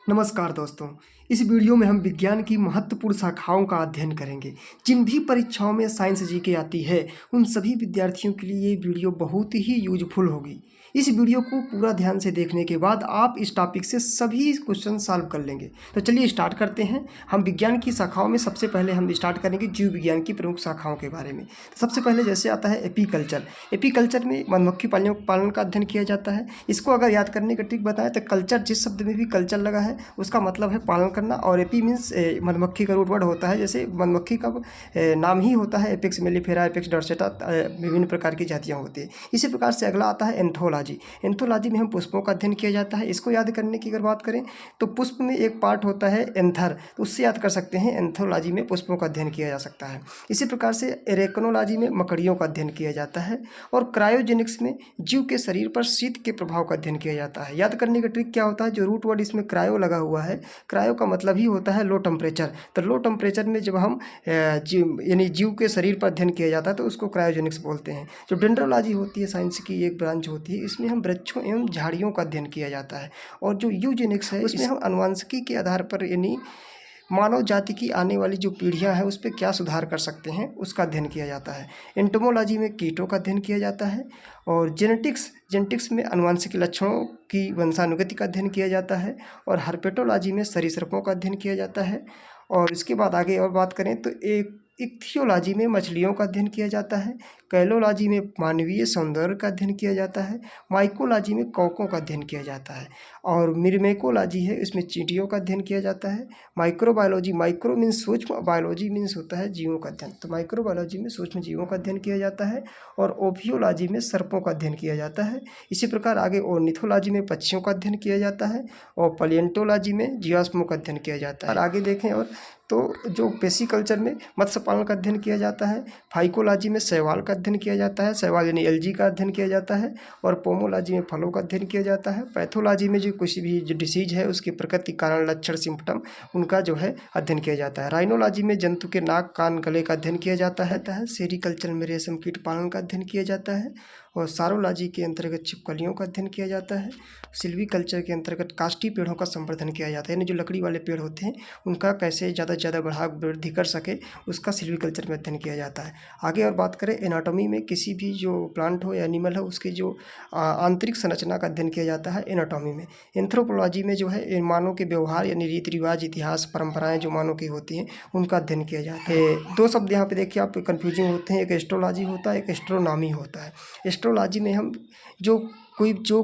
नमस्कार दोस्तों। इस वीडियो में हम विज्ञान की महत्वपूर्ण शाखाओं का अध्ययन करेंगे। जिन भी परीक्षाओं में साइंस जीके आती है उन सभी विद्यार्थियों के लिए ये वीडियो बहुत ही यूजफुल होगी। इस वीडियो को पूरा ध्यान से देखने के बाद आप इस टॉपिक से सभी क्वेश्चन सॉल्व कर लेंगे। तो चलिए स्टार्ट करते हैं। हम विज्ञान की शाखाओं में सबसे पहले हम स्टार्ट करेंगे जीव विज्ञान की प्रमुख शाखाओं के बारे में। तो सबसे पहले जैसे आता है एपीकल्चर। एपीकल्चर में मधुमक्खी पालन का अध्ययन किया जाता है। इसको अगर याद करने का ट्रिक बताएं तो कल्चर, जिस शब्द में भी कल्चर लगा है उसका मतलब है पालन करना, और एपी मीन्स मधुमक्खी का रूट वर्ड होता है। जैसे मधुमक्खी का नाम ही होता है एपेक्स मेलिफेरा, एपेक्स डॉर्सेटा, विभिन्न प्रकार की जातियाँ होती है। इसी प्रकार से अगला आता है एंथोलॉजी। एंथोलॉजी में हम पुष्पों का अध्ययन किया जाता है। इसको याद करने की अगर बात करें तो पुष्प में एक पार्ट होता है एंथर, तो उससे याद कर सकते हैं एंथोलॉजी में पुष्पों का अध्ययन किया जा सकता है। इसी प्रकार से एरेकनोलॉजी में मकड़ियों का अध्ययन किया जाता है। और क्रायोजेनिक्स में जीव के शरीर पर शीत के प्रभाव का अध्ययन किया जाता है। याद करने का ट्रिक क्या होता है, जो रूट वर्ड इसमें क्रायो लगा हुआ है, क्रायो का मतलब ही होता है लो टेम्परेचर। तो लो टेम्परेचर में जब हम जीव के शरीर पर अध्ययन किया जाता है तो उसको क्रायोजेनिक्स बोलते हैं। जो डेंड्रोलॉजी होती है साइंस की एक ब्रांच होती है, इसमें हम वृक्षों एवं झाड़ियों का अध्ययन किया जाता है। और जो यूजेनिक्स है उसमें हम अनुवांशिकी के आधार पर यानी मानव जाति की आने वाली जो पीढ़ियां हैं उस पर क्या सुधार कर सकते हैं उसका अध्ययन किया जाता है। एंटोमोलॉजी में कीटों का अध्ययन किया जाता है। और जेनेटिक्स में आनुवंशिक लक्षणों की वंशानुगति का अध्ययन किया जाता है। और हर्पेटोलॉजी में सरीसृपों का अध्ययन किया जाता है। और इसके बाद आगे और बात करें तो एक इक्थियोलॉजी में मछलियों का अध्ययन किया जाता है। कैलोलॉजी में मानवीय सौंदर्य का अध्ययन किया जाता है। माइकोलॉजी में कौकों का अध्ययन किया जाता है। और मिर्मेकोलॉजी है, इसमें चींटियों का अध्ययन किया जाता है। माइक्रोबायोलॉजी, माइक्रो मीन्स सूक्ष्म, बायोलॉजी मीन्स होता है जीवों का अध्ययन, तो माइक्रोबायोलॉजी में सूक्ष्म जीवों का अध्ययन किया जाता है। और ओफियोलॉजी में सर्पों का अध्ययन किया जाता है। इसी प्रकार आगे ऑर्निथोलॉजी में पक्षियों का अध्ययन किया जाता है। और पलियंटोलॉजी में जीवाश्मों का अध्ययन किया जाता है। और आगे देखें और तो जो पेसिकल्चर में मत्स्य पालन का अध्ययन किया जाता है। फाइकोलॉजी में शैवाल का अध्ययन किया जाता है, शैवाल यानी एल्गी का अध्ययन किया जाता है। और पोमोलॉजी में फलों का अध्ययन किया जाता है। पैथोलॉजी में जो कुछ भी जो डिसीज है उसकी प्रकृति, कारण, लक्षण, सिम्पटम उनका जो है अध्ययन किया जाता है। राइनोलॉजी में जंतु के नाक, कान, गले का अध्ययन किया जाता है। सेरिकल्चर में रेशम कीट पालन का अध्ययन किया जाता है। और सारोलॉजी के अंतर्गत छिपकलियों का अध्ययन किया जाता है। सिल्वीकल्चर के अंतर्गत काष्ठी पेड़ों का संवर्धन किया जाता है, यानी जो लकड़ी वाले पेड़ होते हैं उनका कैसे ज़्यादा से ज़्यादा बढ़ा वृद्धि कर सके उसका सिल्वीकल्चर में अध्ययन किया जाता है। आगे और बात करें एनाटॉमी में किसी भी जो प्लांट हो या एनिमल हो उसकी जो आंतरिक संरचना का अध्ययन किया जाता है एनाटॉमी में। एंथ्रोपोलॉजी में जो है मानव के व्यवहार यानी रीति रिवाज, इतिहास, परंपराएं जो मानव की होती हैं उनका अध्ययन किया जाता है। दो शब्द यहाँ पे देखिए आप कन्फ्यूजिंग होते हैं, एक एस्ट्रोलॉजी होता है, एक एस्ट्रोनॉमी होता है। एस्ट्रोलॉजी में हम जो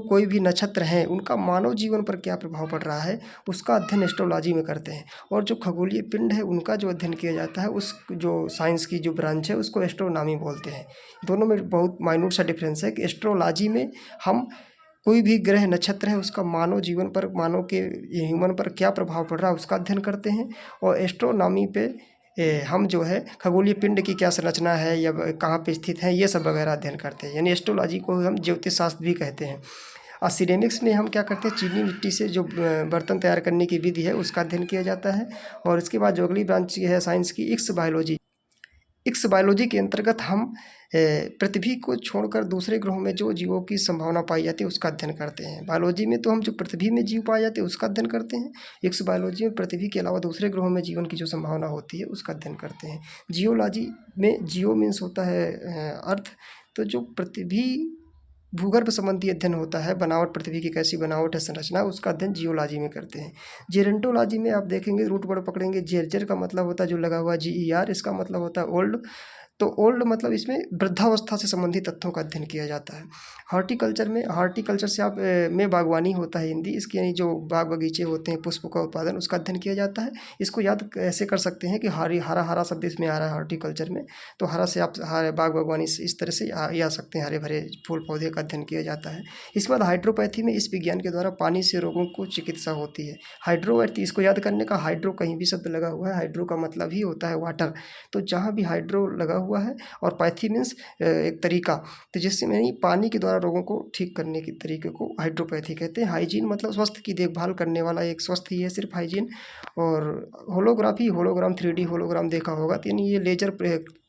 कोई भी नक्षत्र हैं उनका मानव जीवन पर क्या प्रभाव पड़ रहा है उसका अध्ययन एस्ट्रोलॉजी में करते हैं। और जो खगोलीय पिंड है उनका जो अध्ययन किया जाता है उस जो साइंस की जो ब्रांच है उसको एस्ट्रोनॉमी बोलते हैं। दोनों में बहुत माइन्यूट सा डिफरेंस है कि एस्ट्रोलॉजी में हम कोई भी ग्रह, नक्षत्र है उसका मानव जीवन पर, मानव के ह्यूमन पर क्या प्रभाव पड़ रहा है उसका अध्ययन करते हैं। और एस्ट्रोनॉमी पे हम जो है खगोलीय पिंड की क्या संरचना है या कहाँ पे स्थित है ये सब वगैरह अध्ययन करते हैं, यानी एस्ट्रोलॉजी को हम ज्योतिष शास्त्र भी कहते हैं। और सिरेमिक्स में हम क्या करते हैं, चीनी मिट्टी से जो बर्तन तैयार करने की विधि है उसका अध्ययन किया जाता है। और इसके बाद जो अगली ब्रांच है साइंस की इक्स बायोलॉजी। इक्स बायोलॉजी के अंतर्गत हम पृथ्वी को छोड़कर दूसरे ग्रहों में जो जीवों की संभावना पाई जाती है उसका अध्ययन करते हैं। बायोलॉजी में तो हम जो पृथ्वी में जीव पाए जाते हैं उसका अध्ययन करते हैं। इक्स बायोलॉजी में पृथ्वी के अलावा दूसरे ग्रहों में जीवन की जो संभावना होती है उसका अध्ययन करते हैं। जियोलॉजी में जियो मीन्स होता है अर्थ, तो जो पृथ्वी भूगर्भ संबंधी अध्ययन होता है, बनावट, पृथ्वी की कैसी बनावट है, संरचना, उसका अध्ययन जियोलॉजी में करते हैं। जेरेंटोलॉजी में आप देखेंगे रूट वर्ड पकड़ेंगे, जेर का मतलब होता है जो लगा हुआ GER, इसका मतलब होता है ओल्ड। तो ओल्ड मतलब इसमें वृद्धावस्था से संबंधित तथ्यों का अध्ययन किया जाता है। हार्टिकल्चर से आप में बागवानी होता है हिंदी, इसकी यानी जो बाग बगीचे होते हैं, पुष्प का उत्पादन, उसका अध्ययन किया जाता है। इसको याद कैसे कर सकते हैं कि हरा शब्द इसमें आ रहा है हार्टिकल्चर में, तो हरा से आप बाग बागवानी से इस तरह से आ सकते हैं, हरे भरे फूल पौधे का अध्ययन किया जाता है। इसके बाद हाइड्रोपैथी में इस विज्ञान के द्वारा पानी से रोगों को चिकित्सा होती है। हाइड्रोपैथी, इसको याद करने का, हाइड्रो कहीं भी शब्द लगा हुआ है, हाइड्रो का मतलब ही होता है वाटर, तो जहाँ भी हाइड्रो लगा हुआ है, और पैथी मीन्स एक तरीका, तो जिससे यानी पानी के द्वारा रोगों को ठीक करने के तरीके को हाइड्रोपैथी कहते हैं। हाइजीन मतलब स्वास्थ्य की देखभाल करने वाला एक स्वास्थ्य ही है सिर्फ हाइजीन। और होलोग्राफी, होलोग्राम 3D होलोग्राम देखा होगा, तो यानी ये लेजर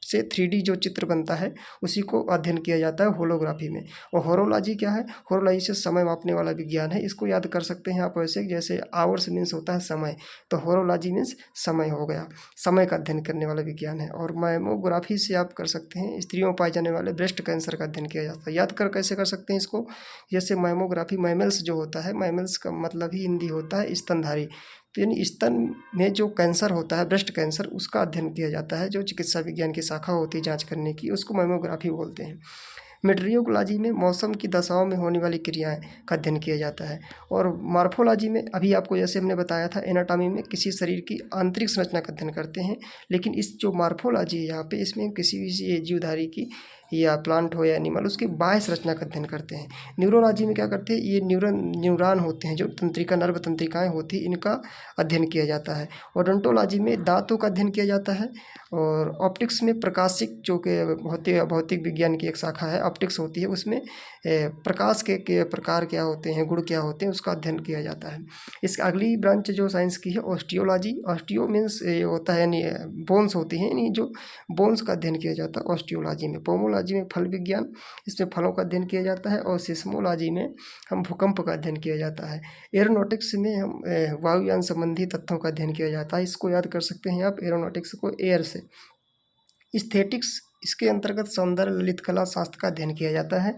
से 3D जो चित्र बनता है उसी को अध्ययन किया जाता है होलोग्राफी में। और होरोलॉजी क्या है? होरोलॉजी से समय मापने वाला विज्ञान है। इसको याद कर सकते हैं आप ऐसे, जैसे आवर्स मीन्स होता है समय, तो होरोलॉजी मीन्स समय हो गया, समय का अध्ययन करने वाला विज्ञान है। और मैमोग्राफी से आप कर सकते हैं स्त्रियों में पाए जाने वाले ब्रेस्ट कैंसर का अध्ययन किया जाता है। याद कर कैसे कर सकते हैं इसको? जैसे मैमोग्राफी, मैमल्स जो होता है, मैमल्स का मतलब ही हिंदी होता है स्तनधारी, तो यानी स्तन में जो कैंसर होता है, ब्रेस्ट कैंसर, उसका अध्ययन किया जाता है। जो चिकित्सा विज्ञान की शाखा होती है जांच करने की, उसको मैमोग्राफी बोलते हैं। मेट्रियोलॉजी में मौसम की दशाओं में होने वाली क्रियाएं का अध्ययन किया जाता है। और मॉर्फोलॉजी में अभी आपको जैसे हमने बताया था, एनाटॉमी में किसी शरीर की आंतरिक संरचना का अध्ययन करते हैं। लेकिन इस जो मॉर्फोलॉजी है यहाँ पे, इसमें किसी भी जीवधारी की या प्लांट हो या एनिमल, उसकी बाह्य संरचना का अध्ययन करते हैं। न्यूरोलॉजी में क्या करते हैं? ये न्यूरॉन होते हैं, जो तंत्रिका नर्व तंत्रिकाएं होती हैं, इनका अध्ययन किया जाता है। ओडोंटोलॉजी में दांतों का अध्ययन किया जाता है। और ऑप्टिक्स में प्रकाशिक, जो कि भौतिक विज्ञान की एक शाखा है, ऑप्टिक्स होती है, उसमें प्रकाश के प्रकार क्या होते हैं, गुण क्या होते हैं, उसका अध्ययन किया जाता है। इसकी अगली ब्रांच जो साइंस की है ऑस्टियोलॉजी। ऑस्टियो मीन्स ये होता है यानी बोन्स होती हैं, यानी जो बोन्स का अध्ययन किया जाता है ऑस्टियोलॉजी में। पोमोलॉजी में फल विज्ञान, इसमें फलों का अध्ययन किया जाता है। और सिस्मोलॉजी में हम भूकंप का अध्ययन किया जाता है। एरोनॉटिक्स में हम वायुयान संबंधी तथ्यों का अध्ययन किया जाता है। इसको याद कर सकते हैं आप, एरोनॉटिक्स को एयर से। एस्थेटिक्स, इसके अंतर्गत सौंदर्य ललित कला शास्त्र का अध्ययन किया जाता है।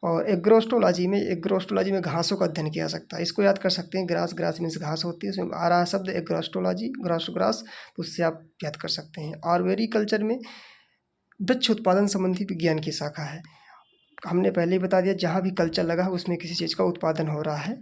और एग्रोस्टोलॉजी में घासों का अध्ययन किया जा सकता है। इसको याद कर सकते हैं, ग्रास मीन्स घास होती है, उसमें आ रहा शब्द एग्रोस्टोलॉजी, ग्रास, तो उससे आप याद कर सकते हैं। और वेरिकल्चर में वृक्ष उत्पादन संबंधी विज्ञान की शाखा है। हमने पहले ही बता दिया, जहाँ भी कल्चर लगा है उसमें किसी चीज़ का उत्पादन हो रहा है।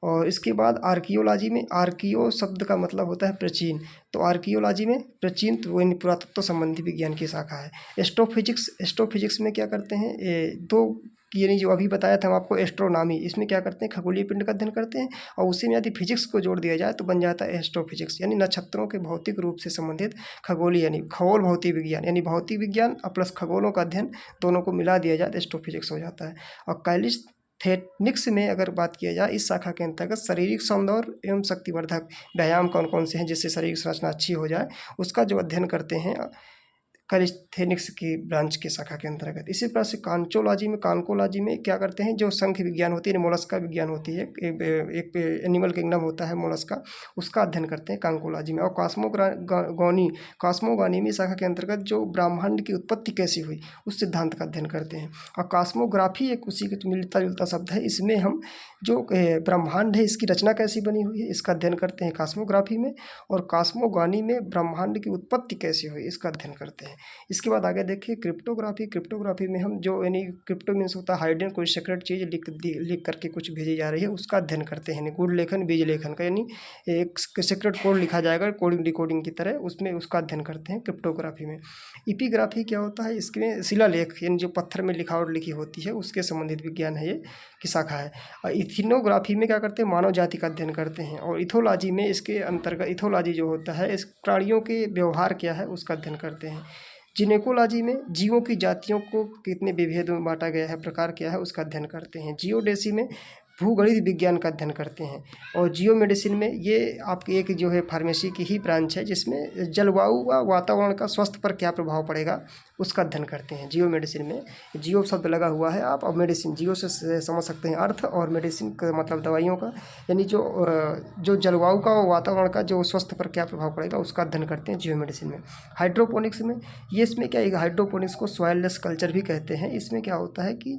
और इसके बाद आर्कियोलॉजी में, आर्कियो शब्द का मतलब होता है प्राचीन, तो आर्कियोलॉजी में प्राचीन, तो वो पुरातत्व संबंधी विज्ञान की शाखा है। एस्ट्रोफिजिक्स में क्या करते हैं? दो, यानी जो अभी बताया था हम आपको एस्ट्रोनॉमी, इसमें क्या करते हैं? खगोलीय पिंड का अध्ययन करते हैं। और उसी में यदि फिजिक्स को जोड़ दिया जाए तो बन जाता है एस्ट्रोफिजिक्स, यानी नक्षत्रों के भौतिक रूप से संबंधित खगोलीय, यानी खगोल भौतिक विज्ञान, यानी भौतिक विज्ञान और प्लस खगोलों का अध्ययन, दोनों को मिला दिया जाए तो एस्ट्रोफिजिक्स हो जाता है। और कैलिस्थेनिक्स में अगर बात किया जाए, इस शाखा के अंतर्गत शारीरिक सौंदर्य एवं शक्तिवर्धक व्यायाम कौन कौन से हैं जिससे शरीर संरचना अच्छी हो जाए, उसका जो अध्ययन करते हैं कैलिस्थेनिक्स की ब्रांच के शाखा के अंतर्गत। इसी प्रकार से कांकोलॉजी में क्या करते हैं? जो शंख विज्ञान होती है, मोलस्का विज्ञान होती है, एक एनिमल किंगडम होता है मोलस्का, उसका अध्ययन करते हैं कांकोलॉजी में। और कॉस्मोगॉनी में शाखा के अंतर्गत जो ब्रह्मांड की उत्पत्ति कैसी हुई, उस सिद्धांत का अध्ययन करते हैं। और कॉस्मोग्राफी एक उसी के मिलता जुलता शब्द है। इसमें हम जो ब्रह्मांड है, इसकी रचना कैसी बनी हुई है, इसका अध्ययन करते हैं कॉस्मोग्राफी में। और कॉस्मोगॉनी में ब्रह्मांड की उत्पत्ति कैसी हुई, इसका अध्ययन करते हैं। इसके बाद आगे देखिए क्रिप्टोग्राफी में हम जो, यानी क्रिप्टो मीन्स होता है हाइडन, कोई सीक्रेट चीज़ लिख करके कुछ भेजी जा रही है, उसका अध्ययन करते हैं। गुड़ लेखन, बीज लेखन का, यानी एक सीक्रेट कोड लिखा जाएगा कोडिंग डिकोडिंग की तरह, उसमें उसका अध्ययन करते हैं क्रिप्टोग्राफी में। एपिग्राफी क्या होता है? इसमें शिलालेख, यानी जो पत्थर में लिखावट लिखी होती है, उसके संबंधित विज्ञान है, ये की शाखा है। और इथिनोग्राफी में क्या करते हैं? मानव जाति का अध्ययन करते हैं। और इथोलॉजी में, इसके अंतर्गत इथोलॉजी जो होता है, इस प्राणियों के व्यवहार क्या है, उसका अध्ययन करते हैं। जिनेकोलॉजी में जीवों की जातियों को कितने विभेद में बांटा गया है, प्रकार क्या है, उसका अध्ययन करते हैं। जियोडेसी में भूगणित विज्ञान का अध्ययन करते हैं। और जियो मेडिसिन में ये आपकी एक जो है फार्मेसी की ही ब्रांच है, जिसमें जलवायु व वातावरण का स्वास्थ्य पर क्या प्रभाव पड़ेगा, उसका अध्ययन करते हैं। जियो मेडिसिन में जियो शब्द लगा हुआ है, आप और मेडिसिन, जियो से समझ सकते हैं अर्थ, और मेडिसिन का मतलब दवाइयों का, यानी जो जलवायु का और वातावरण का जो स्वास्थ्य पर क्या प्रभाव पड़ेगा, उसका अध्ययन करते हैं जियो मेडिसिन में। हाइड्रोपोनिक्स में, ये इसमें क्या है? हाइड्रोपोनिक्स को सॉइललेस कल्चर भी कहते हैं। इसमें क्या होता है कि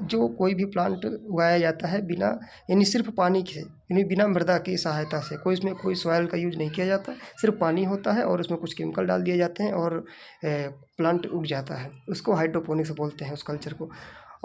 जो कोई भी प्लांट उगाया जाता है बिना, यानी सिर्फ पानी से, यानी बिना मृदा की सहायता से, इसमें कोई सॉइल का यूज नहीं किया जाता, सिर्फ पानी होता है और उसमें कुछ केमिकल डाल दिए जाते हैं और प्लांट उग जाता है, उसको हाइड्रोपोनिक्स बोलते हैं उस कल्चर को।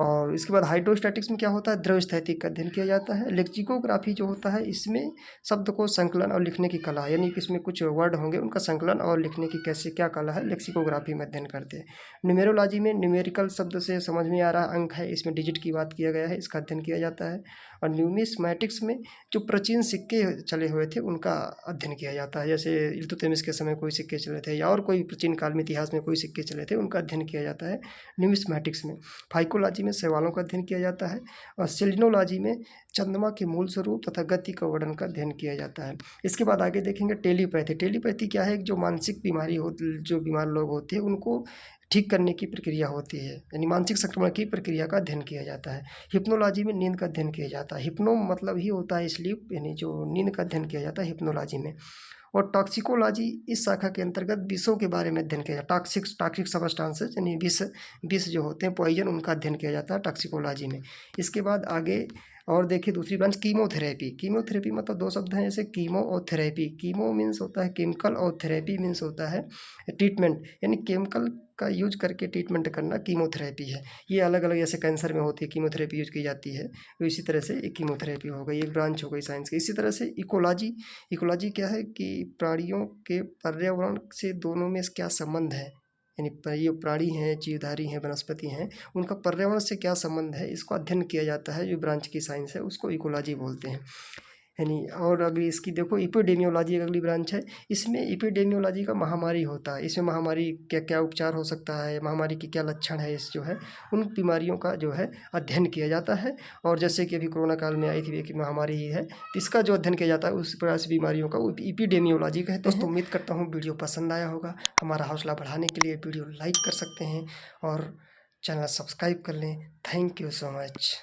और इसके बाद हाइड्रोस्टैटिक्स में क्या होता है? द्रव स्थैतिक का अध्ययन किया जाता है। लेक्सिकोग्राफी जो होता है, इसमें शब्द को संकलन और लिखने की कला, यानी कि इसमें कुछ वर्ड होंगे, उनका संकलन और लिखने की कैसे क्या कला है, लेक्सिकोग्राफी में अध्ययन करते हैं। न्यूमेरोलॉजी में न्यूमेरिकल शब्द से समझ में आ रहा अंक है, इसमें डिजिट की बात किया गया है, इसका अध्ययन किया जाता है। और न्यूमिस्मैटिक्स में जो प्राचीन सिक्के चले हुए थे उनका अध्ययन किया जाता है। जैसे इल्तुतमिश के समय कोई सिक्के चले थे या और कोई प्राचीन काल में इतिहास में कोई सिक्के चले थे, उनका अध्ययन किया जाता है न्यूमिस्मैटिक्स में। फाइकोलॉजी में शैवालों का अध्ययन किया जाता है और सेलिनोलॉजी में चंद्रमा के मूल स्वरूप तथा गति का वर्णन का अध्ययन किया जाता है। इसके बाद आगे देखेंगे टेलीपैथी। टेलीपैथी क्या है? जो मानसिक बीमारी हो, जो बीमार लोग होते हैं उनको ठीक करने की प्रक्रिया होती है, यानी मानसिक संक्रमण की प्रक्रिया का अध्ययन किया जाता है। हिप्नोलॉजी में नींद का अध्ययन किया जाता है। हिप्नो मतलब ही होता है स्लीप, यानी जो नींद का अध्ययन किया जाता है हिप्नोलॉजी में। और टॉक्सिकोलॉजी इस शाखा के अंतर्गत विषों के बारे में अध्ययन किया जाता है। टॉक्सिक सब्सटेंसेस यानी विष जो होते हैं पॉइजन, उनका अध्ययन किया जाता है टॉक्सिकोलॉजी में। इसके बाद आगे और देखिए दूसरी ब्रांच कीमोथेरेपी। कीमोथेरेपी मतलब दो शब्द हैं, जैसे कीमो और थेरेपी। कीमो मीन्स होता है केमिकल और थेरेपी मीन्स होता है ट्रीटमेंट, यानी केमिकल का यूज करके ट्रीटमेंट करना कीमोथेरेपी है। ये अलग अलग, जैसे कैंसर में होती है कीमोथेरेपी यूज की जाती है, तो इसी तरह से एक कीमोथेरेपी हो गई, एक ब्रांच हो गई साइंस की। इसी तरह से इकोलॉजी। इकोलॉजी क्या है कि प्राणियों के पर्यावरण से दोनों में क्या संबंध है, यानी ये प्राणी हैं, जीवधारी हैं, वनस्पति हैं, उनका पर्यावरण से क्या संबंध है, इसको अध्ययन किया जाता है। जो ब्रांच की साइंस है उसको इकोलॉजी बोलते हैं, यानी। और अगली इसकी देखो एपिडेमियोलॉजी, एक अगली ब्रांच है। इसमें एपिडेमियोलॉजी का महामारी होता है। इसमें महामारी क्या क्या उपचार हो सकता है, महामारी के क्या लक्षण है, इस जो है उन बीमारियों का जो है अध्ययन किया जाता है। और जैसे कि अभी कोरोना काल में आई थी एक महामारी ही है, तो इसका जो अध्ययन किया जाता है उस प्रकार से बीमारियों का एपिडेमियोलॉजी कहते हैं। दोस्तों उम्मीद करता हूँ वीडियो पसंद आया होगा। हमारा हौसला बढ़ाने के लिए वीडियो लाइक कर सकते हैं और चैनल सब्सक्राइब कर लें। Thank you so much.